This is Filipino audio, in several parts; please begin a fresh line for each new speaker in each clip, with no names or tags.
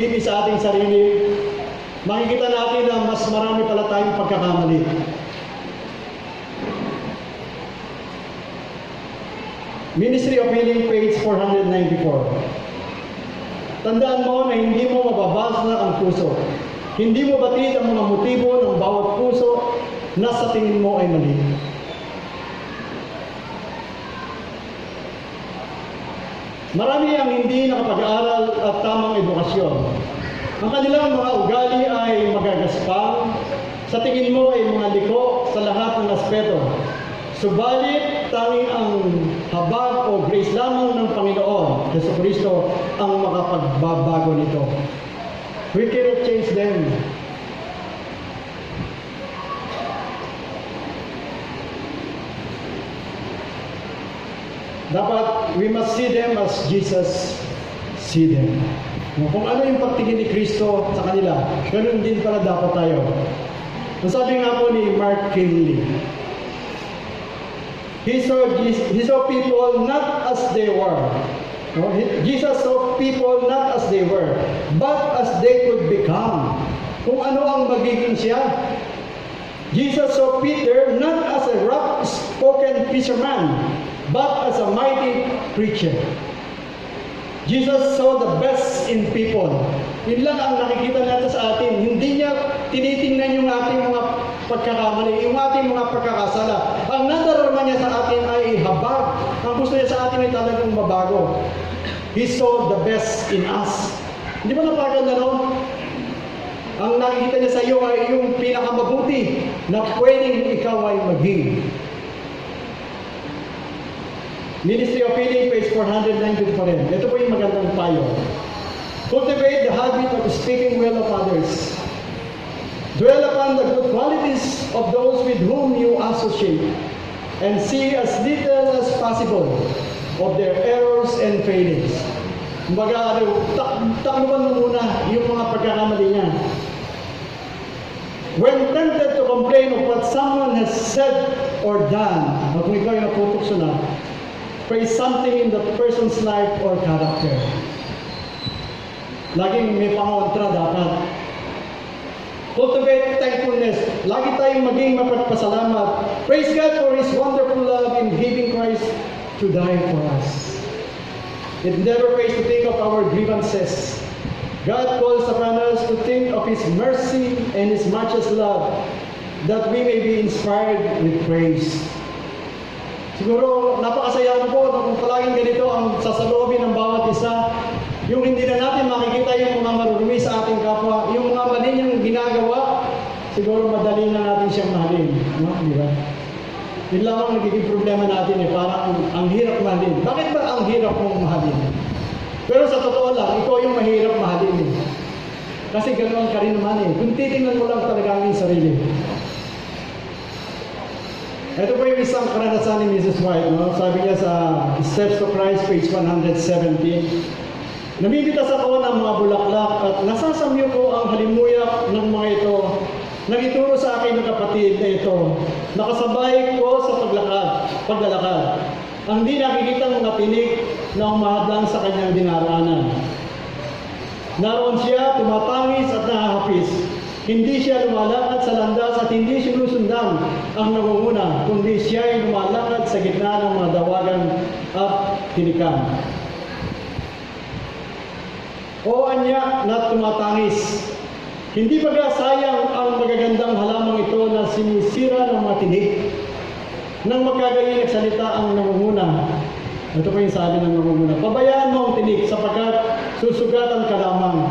sa ating sarili, makikita natin na mas marami pala tayong pagkakamali. Ministry of Healing, page 494. Tandaan mo na hindi mo mababasa ang puso. Hindi mo batid ang mga motibo ng bawat puso na sa tingin mo ay mali. Marami ang hindi nakapag-aaral at tamang edukasyon. Ang kanilang mga ugali ay magagaspang, sa tingin mo ay mga liko sa lahat ng aspeto. Subalit, tanging ang habag o grace lamang ng Panginoon, Jesucristo, ang makapagbabago nito. We cannot change them. Dapat, we must see them as Jesus see them. Kung ano yung pagtingin ni Kristo sa kanila, ganoon din pala dapat tayo. Ang sabi nga po ni Mark Kinley, He saw people not as they were. Jesus saw people not as they were, but as they could become. Kung ano ang magiging siya. Jesus saw Peter not as a rough-spoken fisherman, but as a mighty preacher. Jesus saw the best in people. Yun lang ang nakikita natin sa atin. Hindi niya tinitingnan yung ating mga pagkakamali, yung ating mga pagkakasala. Ang nadarama niya sa atin ay habag. Ang gusto niya sa atin ay talagang mabago. He saw the best in us. Hindi ba napaganda no? Ang nakikita niya sa iyo ay yung pinakamabuti na pwedeng ikaw ay maging. Ministry of Healing, page 490 pa rin. Ito po yung magandang payo. Cultivate the habit of speaking well of others. Dwell upon the good qualities of those with whom you associate, and see as little as possible of their errors and failings. Kumbaga, takluban mo muna yung mga pagkakamali niya. When tempted to complain of what someone has said or done, o kung ikaw yung natutokso na, praise something in the person's life or character. Laging may pangontra dapat. Cultivate thankfulness. Lagi tayong maging mapagpasalamat. Praise God for His wonderful love in giving Christ to die for us. It never pays to think of our grievances. God calls upon us to think of His mercy and His much love, that we may be inspired with praise. Siguro, napakasaya po kung palaging ganito ang sasaloobin ng bawat isa. Yung hindi na natin makikita yung mga marurumi sa ating kapwa, yung mga mali niyang ginagawa, siguro madali na natin siyang mahalin. No? Di ba? Yun lang ang nagiging problema natin eh, parang ang hirap mahalin. Bakit ba ang hirap mong mahalin? Pero sa totoo lang, ikaw yung mahirap mahalin eh. Kasi ganoon ka rin naman eh. Kung titingnan mo lang talaga ang sarili. Ito po yung isang karanasan ni Mrs. White. No? Sabi niya sa Steps to Christ, page 117, namimitas ako ng mga bulaklak at nasasamyo ko ang halimuyak ng mga ito. Nagituro sa akin ng kapatid na ito. Nakasabay ko sa paglalakad. Ang di nakikitang mga tinik na umahadlang sa kanyang dinaraanan. Naroon siya, tumatangis at nahahapis. Hindi siya lumalakad sa landas at hindi sinusundan ang nangunguna, kundi siya ay lumalakad sa gitna ng mga dawagan at tinikan. O anya na tumatangis. Hindi baga sayang ang magagandang halamang ito na sinisira ng mga tinik nang magkagaling nagsalita ang nangunguna. Ito po yung sabi ng nangunguna. Pabayaan mo ang tinik sapagkat susugatan ka lamang.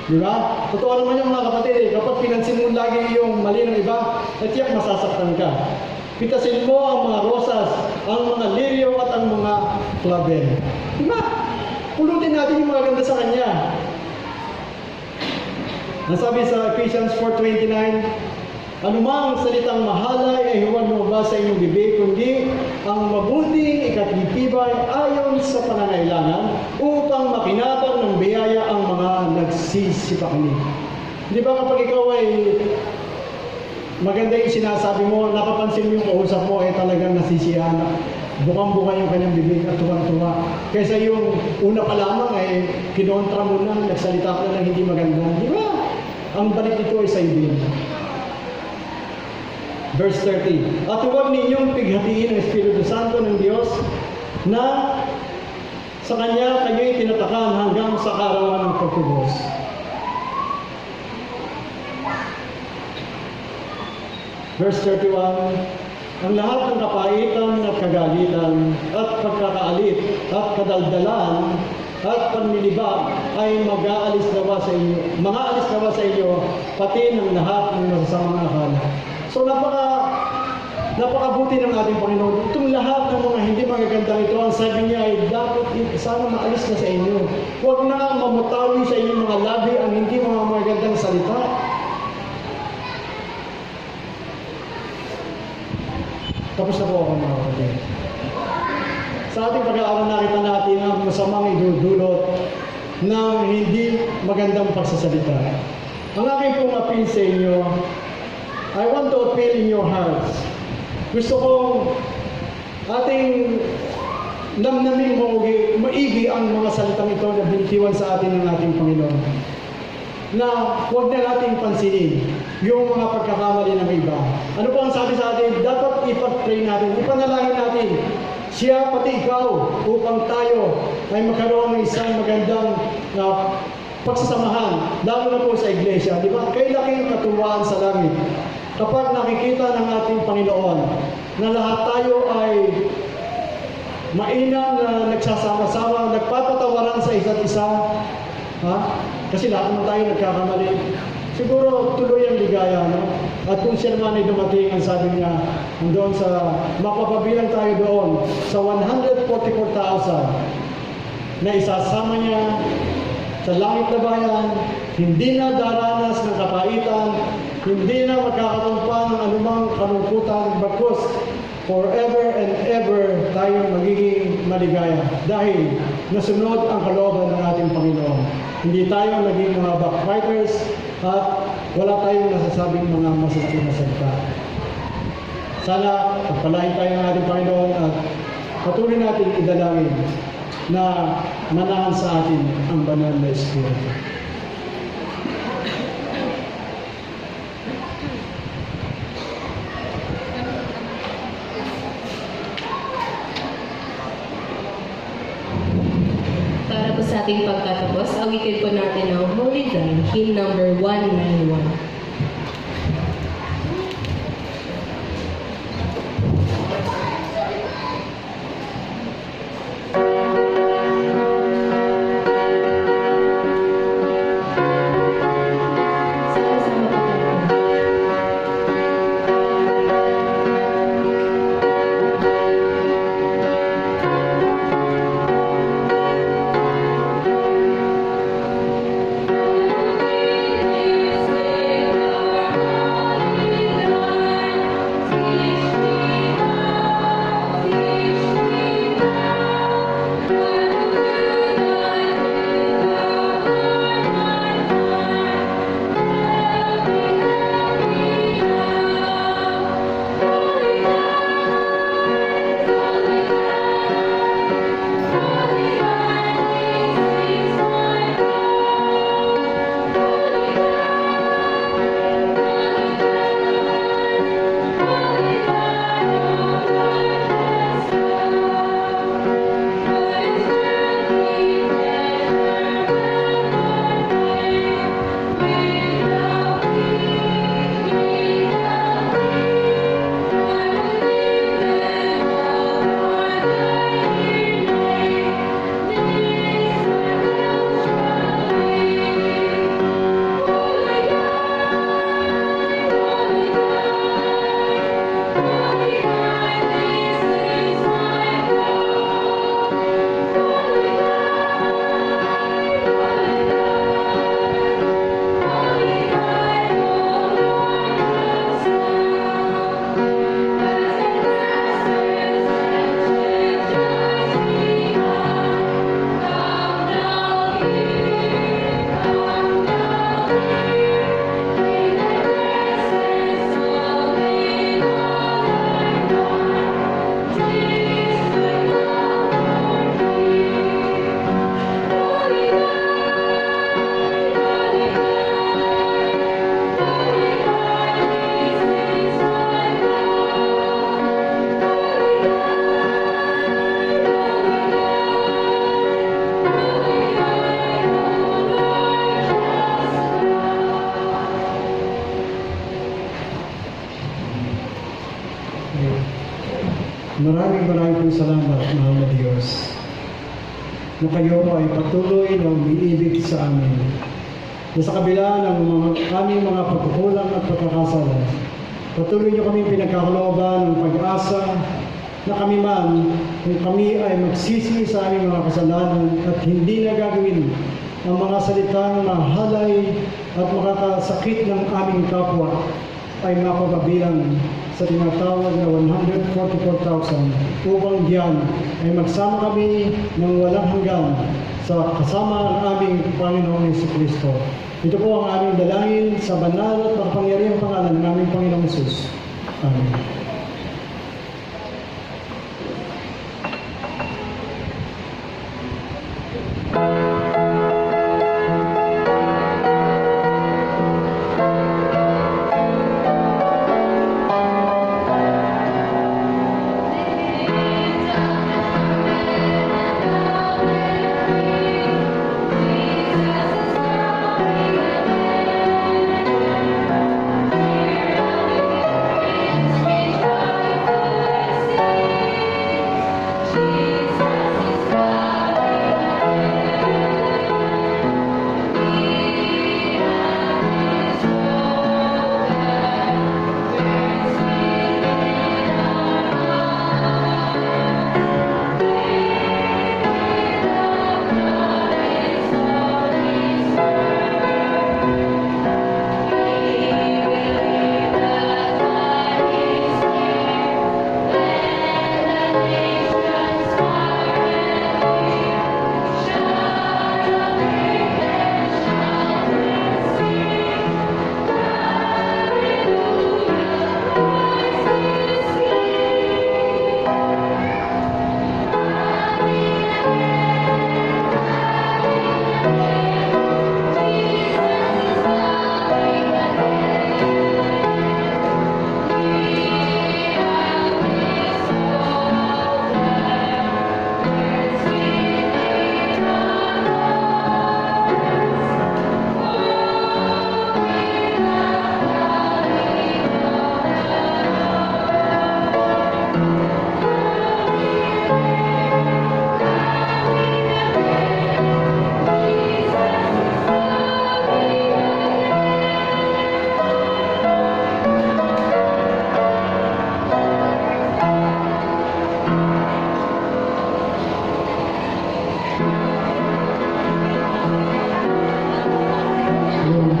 Di ba? Totoo naman yung mga kapatid eh. Kapag pinansin mo lagi yung mali ng iba, tiyak masasaktan ka. Pitasin mo ang mga rosas, ang mga liryo at ang mga clavel. Di ba? Pulutin natin yung mga ganda sa kanya. Nasabi sa Ephesians 4:29, anumang salitang mahalay ay huwag lumabas sa inyong bibig, kundi ang mabuting ikatitibay ayon sa pangangailangan upang makinabang ng biyaya ang mga nagsisipakli. Di ba kapag ikaw ay maganda yung sinasabi mo, napapansin mo yung kausap mo ay talagang nasisiyahan. bukang-buka yung kanyang bibig at tuwang-tuwa. Kaysa yung una pa lamang ay kinontra mo na, nagsalita ka na hindi maganda. Di ba? Ang balik nito ay sa iyo. Verse 30. At huwag ninyong pighatiin ang Espiritu Santo ng Diyos na sa Kanya kayo'y tinatakan hanggang sa kaarawan ng pagtubos. Verse 31. Ang lahat ng kapaitan at kagalitan at pagkakaalit at kadaldalan at panlilibag ay mag-aalis nawa sa inyo. Mga-alis nawa sa inyo, pati ng lahat ng masasamang akala. So napakabuti ng ating Panginoon. Itong lahat ng mga hindi magaganda ito, ang sabi niya ay dapat sana maalis na sa inyo. Huwag na mamutawi sa inyong mga labi ang hindi mga magagandang salita. Tapos na po ako mga kapatid. Sa ating pag-aaral nakita natin ang masamang idudulot ng hindi magandang pagsasalita. Ang aking pong appeal sa inyo, I want to appeal in your hearts. Gusto kong ating namnaming maigi ang mga salitang ito na binitiwan sa atin ng ating Panginoon. Na huwag na nating pansinin yung mga pagkakamali ng iba. Ano po ang sabi sa atin? Dapat ipag-pray natin, ipanalangin natin siya pati ikaw upang tayo ay magkaroon ng isang magandang pagsasamahan, lalo na po sa iglesia. Di ba? Kay laking katuwaan sa langit. Kapag nakikita ng ating Panginoon na lahat tayo ay mainam na nagsasama-sama, nagpapatawaran sa isa't isa, kasi lahat naman tayo nagkakamali. Siguro tuloy ang ligaya, no? At kung siya naman ay dumating, ang sabi niya, doon sa, mapapabilang tayo doon, sa 144,000 na isasama niya sa langit na bayan, hindi na daranas ng kapaitan, hindi na magkakatumpa ng anumang kalungkutan, bagkus forever and ever tayong magiging maligaya dahil nasunod ang kalooban ng ating Panginoon. Hindi tayo naging mga backbiters at wala tayong nasasabing mga masasakit na salita. Sana pagpalain tayo ng ating Panginoon at patuloy natin idalangin na manahan sa atin ang banal na Espiritu.
Para po sa ating pagtatapos, awitin po natin ang Holy Zion, hymn number 191.
Thank you.
Maraming pong salamat, mahal na Diyos, na kayo ay patuloy na umiibig sa amin. Na sa kabila ng aming mga pagkukulang at pagkakasala, patuloy niyo kami pinagkakalooban ng pag-asa na kami man, kung kami ay magsisi sa aming mga kasalanan at hindi na gagawin ang mga salitang mahalay at makakasakit ng aming kapwa, ay mapapabilang sa tinatawag na 144,000 upang diyan ay magsama kami ng walang hanggan sa kasama ng aming Panginoong Jesucristo. Ito po ang aming dalangin sa banal at makapangyarihang pangalan ng aming Panginoong Jesus. Amen.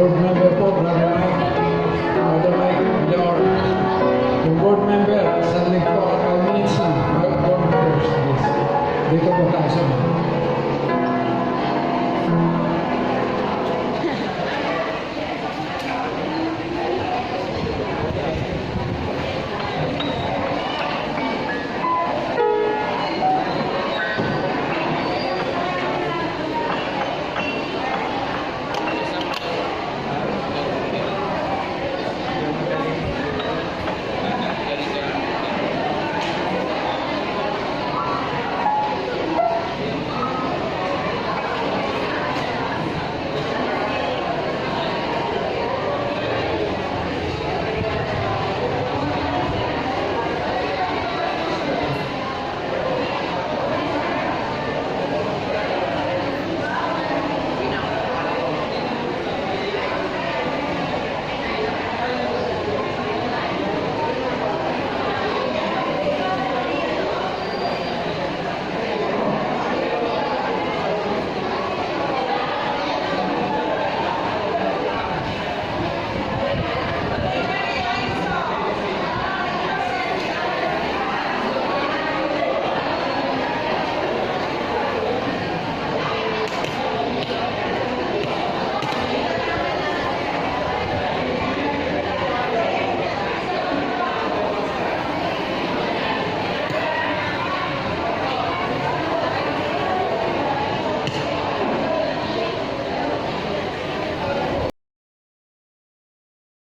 Board member po, Brother Mike, yung board member, sa link po, 5 minutes na, board members, please. Dito po tayo sa